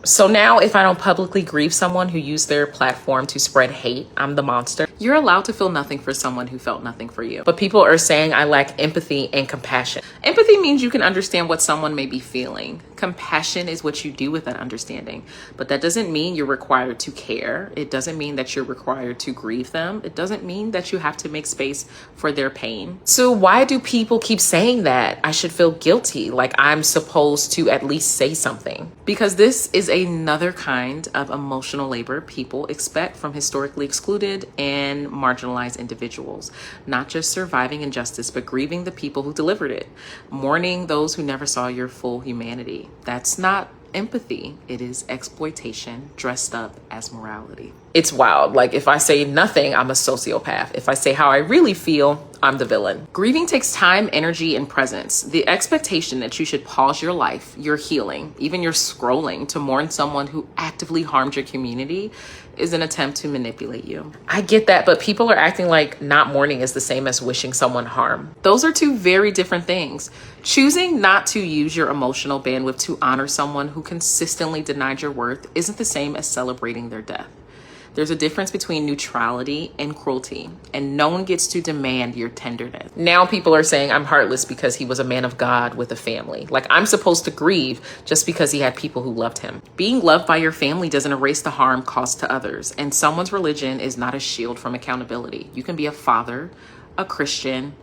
So now if I don't publicly grieve someone who used their platform to spread hate, I'm the monster. You're allowed to feel nothing for someone who felt nothing for you. But people are saying I lack empathy and compassion. Empathy means you can understand what someone may be feeling. Compassion is what you do with that understanding. But that doesn't mean you're required to care. It doesn't mean that you're required to grieve them. It doesn't mean that you have to make space for their pain. So why do people keep saying that I should feel guilty, like I'm supposed to at least say something? Because this is another kind of emotional labor people expect from historically excluded and marginalized individuals. Not just surviving injustice, but grieving the people who delivered it. Mourning those who never saw your full humanity. That's not empathy. It is exploitation dressed up as morality. It's wild. Like if I say nothing, I'm a sociopath. If I say how I really feel, I'm the villain. Grieving takes time, energy, and presence. The expectation that you should pause your life, your healing, even your scrolling to mourn someone who actively harmed your community is an attempt to manipulate you. I get that, but people are acting like not mourning is the same as wishing someone harm. Those are two very different things. Choosing not to use your emotional bandwidth to honor someone who consistently denied your worth isn't the same as celebrating their death. There's a difference between neutrality and cruelty, and no one gets to demand your tenderness. Now people are saying I'm heartless because he was a man of God with a family. Like I'm supposed to grieve just because he had people who loved him. Being loved by your family doesn't erase the harm caused to others, and someone's religion is not a shield from accountability. You can be a father, a Christian,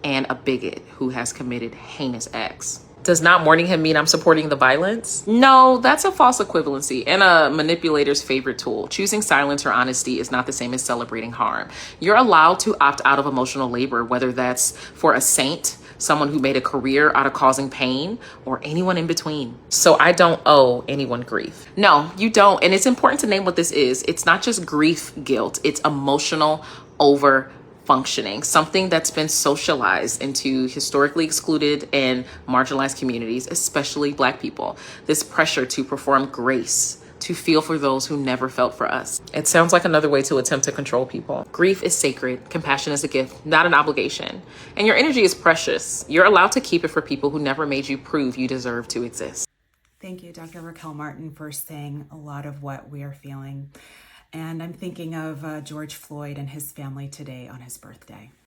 and a bigot who has committed heinous acts. Does not mourning him mean I'm supporting the violence? No, that's a false equivalency and a manipulator's favorite tool. Choosing silence or honesty is not the same as celebrating harm. You're allowed to opt out of emotional labor, whether that's for a saint, someone who made a career out of causing pain, or anyone in between. So I don't owe anyone grief. No, you don't. And it's important to name what this is. It's not just grief guilt. It's emotional over functioning, something that's been socialized into historically excluded and marginalized communities, especially Black people. This pressure to perform grace, to feel for those who never felt for us. It sounds like another way to attempt to control people. Grief is sacred. Compassion is a gift, not an obligation. And your energy is precious. You're allowed to keep it for people who never made you prove you deserve to exist. Thank you, Dr. Raquel Martin, for saying a lot of what we are feeling. And I'm thinking of George Floyd and his family today on his birthday.